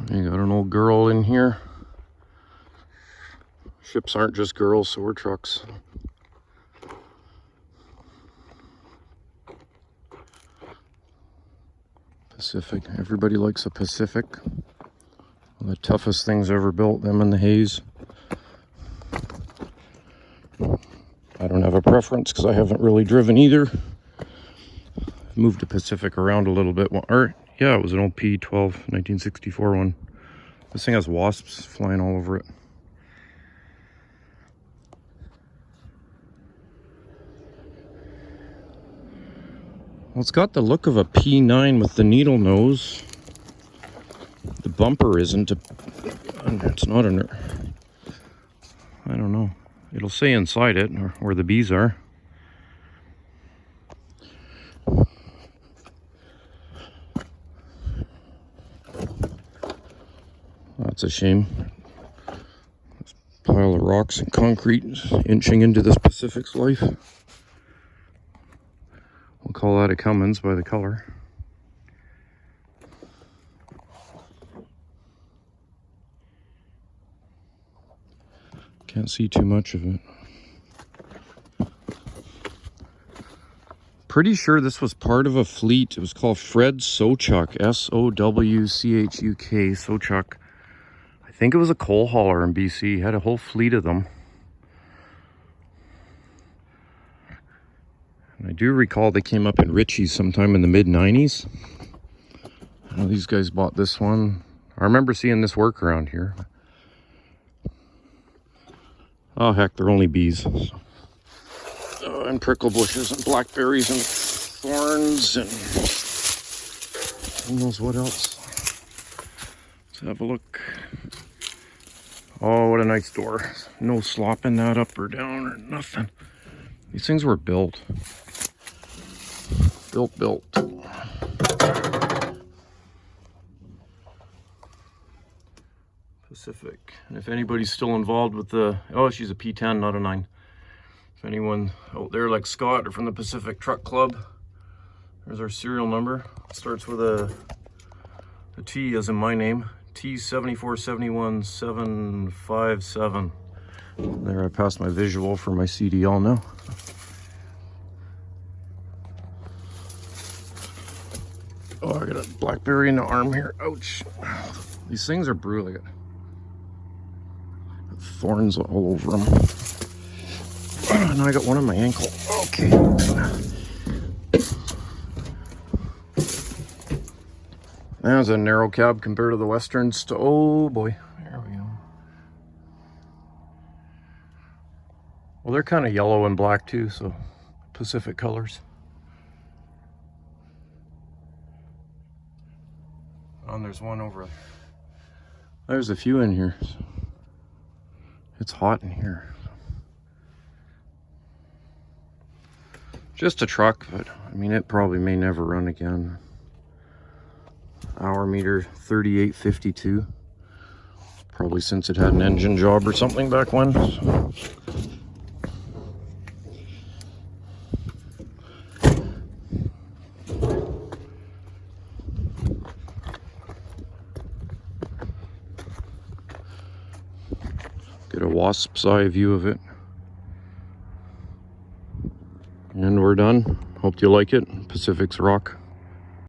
You got an old girl in here. Ships aren't just girls, so we're trucks. Pacific. Everybody likes a Pacific. One of the toughest things ever built, them and the Hayes. I don't have a preference because I haven't really driven either. I've moved the Pacific around a little bit. Or, yeah, it was an old P10 1964 one. This thing has wasps flying all over it. Well, it's got the look of a P9 with the needle nose. The bumper isn't. It's not I don't know. It'll say inside it or where the bees are. That's a shame. This pile of rocks and concrete inching into this Pacific's life. We'll call that a Cummins by the color. Can't see too much of it. Pretty sure this was part of a fleet. It was called Fred Sowchuk, S-O-W-C-H-U-K, Sowchuk. I think it was a coal hauler in BC. He had a whole fleet of them. And I do recall they came up in Ritchie's sometime in the mid-90s. I know these guys bought this one. I remember seeing this work around here. Oh heck, they're only bees. And prickle bushes and blackberries and thorns and who knows what else. Let's have a look. Oh, what a nice door. No slopping that up or down or nothing. These things were built. Built. Pacific. And if anybody's still involved with the... Oh, she's a P10, not a 9. If anyone out there like Scott or from the Pacific Truck Club, there's our serial number. It starts with a T as in my name. T7471757. There, I passed my visual for my CDL now. Oh, I got a blackberry in the arm here. Ouch. These things are brutal. I got thorns all over them. Now I got one on my ankle. Okay. That's a narrow cab compared to the Westerns. Oh boy. There we go. Well, they're kind of yellow and black too, so Pacific colors. Oh, and there's one over. There's a few in here. It's hot in here. Just a truck, but I mean, it probably may never run again. Hour meter 3852. Probably since it had an engine job or something back when. Get a wasp's eye view of it. And we're done. Hope you like it. Pacific's rock.